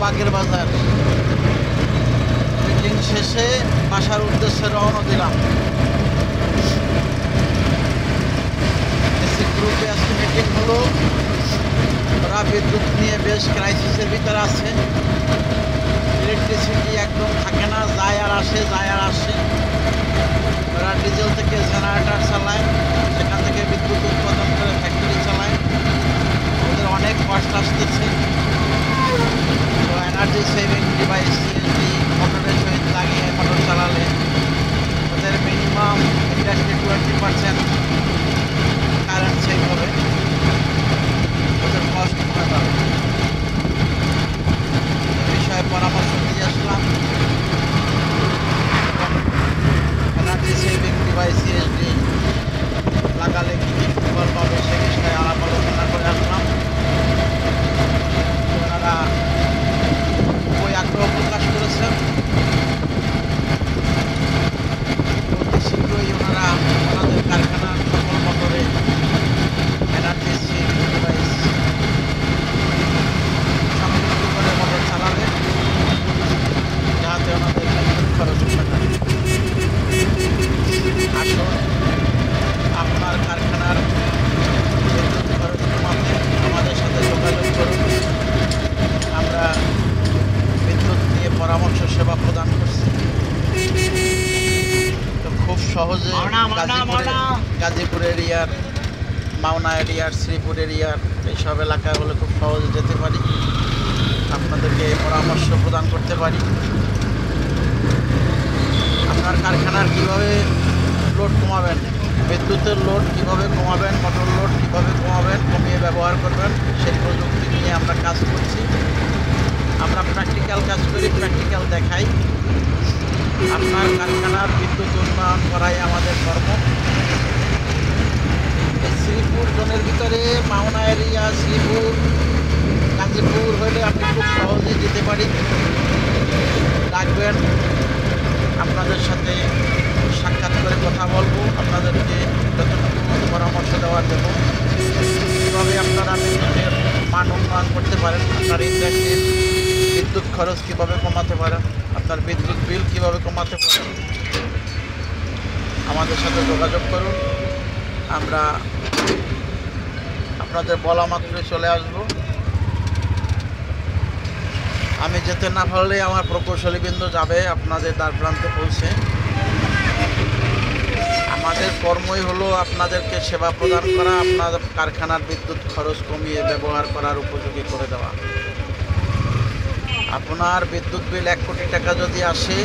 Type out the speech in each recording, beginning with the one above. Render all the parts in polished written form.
বাগের বাজার। মিটিং শেষে বাসার উদ্দেশ্যে রওনা দিলাম। এসি গ্রুপে আজকে মিটিং হলো। ওরা বিদ্যুৎ নিয়ে বেশ ক্রাইসিসের ভিতরে আছে। ইলেকট্রিসিটি একদম থাকে না, যায় আর আসে, যায় আর আসে। ওরা ডিজেল থেকে জেনারেটর চালায়, সেখান থেকে বিদ্যুৎ উৎপাদন করে ফ্যাক্টরি চালায়। ওদের অনেক কষ্ট আসতেছে। তো এনার্জি সেভিং ডিভাইস সিএনজি মোটরের সহিত লাগিয়ে মোটর চালালে ওদের মিনিমাম ইন্ডাস্ট্রি 20% কারেন্ট সেভ হবে, ওদের কষ্ট কমে যাবে। এ বিষয়ে পরামর্শ দিয়ে আসলাম। এনার্জি সেভিং ডিভাইস সিএসডি লাগালে কী কী সুফল পাবে সে বিষয়ে আলাপ আলোচনা করে আসলাম। ওনারা খুবই আগ্রহ প্রকাশ করেছেন। অতি শীঘ্রই ওনারা ওনাদের কারখানার সকল মোটরে এনার্জি সেভিং ডিভাইস সংযুক্ত করে মোটর চালাবে, যাতে ওনাদের বিদ্যুৎ খরচ থাকে। আসুন আপনার কারখানার বিদ্যুৎ খরচ কমাতে আমাদের সাথে যোগাযোগ করুন। আমরা বিদ্যুৎ নিয়ে পরামর্শ সেবা প্রদান করছি। তো খুব সহজে গাজীপুর এরিয়ার, মাওনা এরিয়ার, শ্রীপুর এরিয়ার এইসব এলাকায় হলে খুব সহজে যেতে পারি, আপনাদেরকে পরামর্শ প্রদান করতে পারি। আপনার কারখানার কীভাবে লোড কমাবেন, বিদ্যুতের লোড কীভাবে কমাবেন, মোটর লোড কীভাবে কমাবেন, কমিয়ে ব্যবহার করবেন, সেই প্রযুক্তি নিয়ে আমরা কাজ করছি। আমরা প্র্যাকটিক্যাল কাজ করি, প্র্যাকটিক্যাল দেখাই। আপনার কারখানার বিদ্যুৎ উন্নয়ন করাই আমাদের কর্ম। এই শ্রীপুর জোনের ভিতরে মাওনা এরিয়া, শ্রীপুর, গাজীপুর হলে আপনি খুব সহজেই যেতে পারি। ডাকবেন, আপনাদের সাথে সাক্ষাৎ করে কথা বলবো, আপনাদেরকে যতটুকু পরামর্শ দেওয়ার দেবো। কীভাবে আপনারা বিদ্যুতের মান উন্নয়ন করতে পারেন, আপনার ইন্ডাস্ট্রির বিদ্যুৎ খরচ কীভাবে কমাতে পারেন, আপনার বিদ্যুৎ বিল কীভাবে কমাতে পারেন, আমাদের সাথে যোগাযোগ করুন। আমরা আপনাদের বলা মাত্রই চলে আসব। আমি যেতে না পারলে আমার প্রকৌশলীবৃন্দ যাবে আপনাদের দ্বারপ্রান্তে পৌঁছে। আমাদের কর্মই হলো আপনাদেরকে সেবা প্রদান করা, আপনাদের কারখানার বিদ্যুৎ খরচ কমিয়ে ব্যবহার করার উপযোগী করে দেওয়া। আপনার বিদ্যুৎ বিল 1 কোটি টাকা যদি আসে,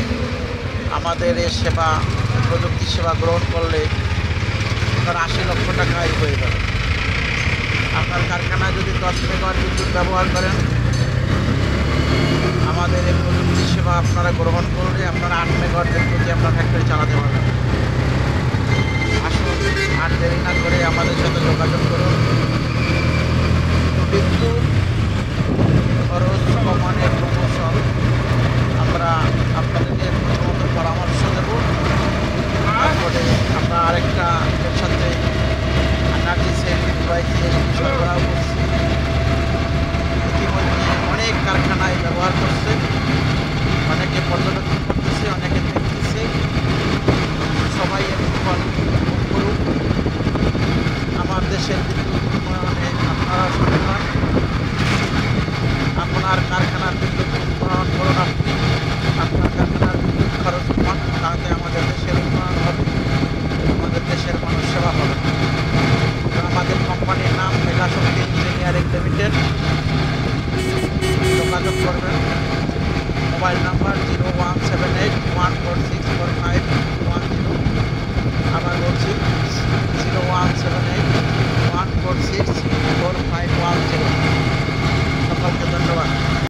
আমাদের এই সেবা, প্রযুক্তি সেবা গ্রহণ করলে আপনার 80 লক্ষ টাকাই হয়ে যাবে। আপনার কারখানায় যদি 10 মেগাওয়াট বিদ্যুৎ ব্যবহার করেন, আমাদের এই প্রযুক্তি সেবা আপনারা গ্রহণ করলে আপনারা 8 মেগাওয়াট বিদ্যুৎ আপনার ফ্যাক্টরি চালাতে পারবেন। আসুন, আর দেরি না করে আমাদের সাথে যোগাযোগ করুন। বিদ্যুৎ খরচ কমানোর প্রকৌশল আমরা আপনাদেরকে প্রথমত পরামর্শ দেব। তারপরে আমরা আরেকটা এর সাথে এনার্জি সেভিং ডিভাইস সরবরাহ করছি। ইতিমধ্যে অনেক কারখানায় ব্যবহার করছে, অনেকে পর্যবেক্ষণ করতেছে, অনেকে দেখতেছে। সবাই এর ফল ভোগ করুক। আমার দেশের বিদ্যুৎ উন্নয়নে আপনারা সচেতন। আপনার কারখানার বিদ্যুৎ উন্নয়ন করুন আপনি। আপনার কারখানার বিদ্যুৎ খরচ কমান, তাতে আমাদের দেশের উন্নয়ন হবে, আমাদের দেশের মানুষ সেবা হবে। আমাদের কোম্পানির নাম মেগাশক্তি ইঞ্জিনিয়ারিং লিমিটেড। যোগাযোগ করবেন। Mobile number 0178146445।